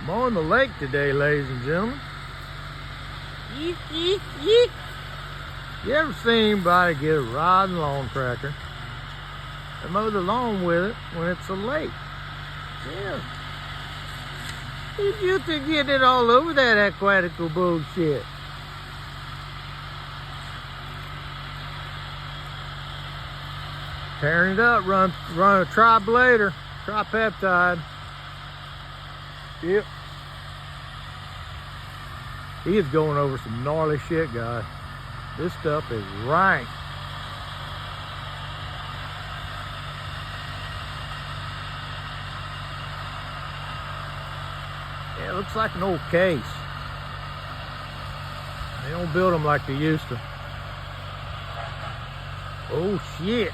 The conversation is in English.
Mowing the lake today, ladies and gentlemen. Yeek, yeek, yeek. You ever seen anybody get a rod and lawn tractor and mow the lawn with it when it's a lake? Yeah. You to get it all over that aquatical bullshit. Tearing it up, run a tri-blader, tripeptide. Yep. He is going over some gnarly shit, guys. This stuff is rank. Yeah, it looks like an old case. They don't build them like they used to. Oh shit.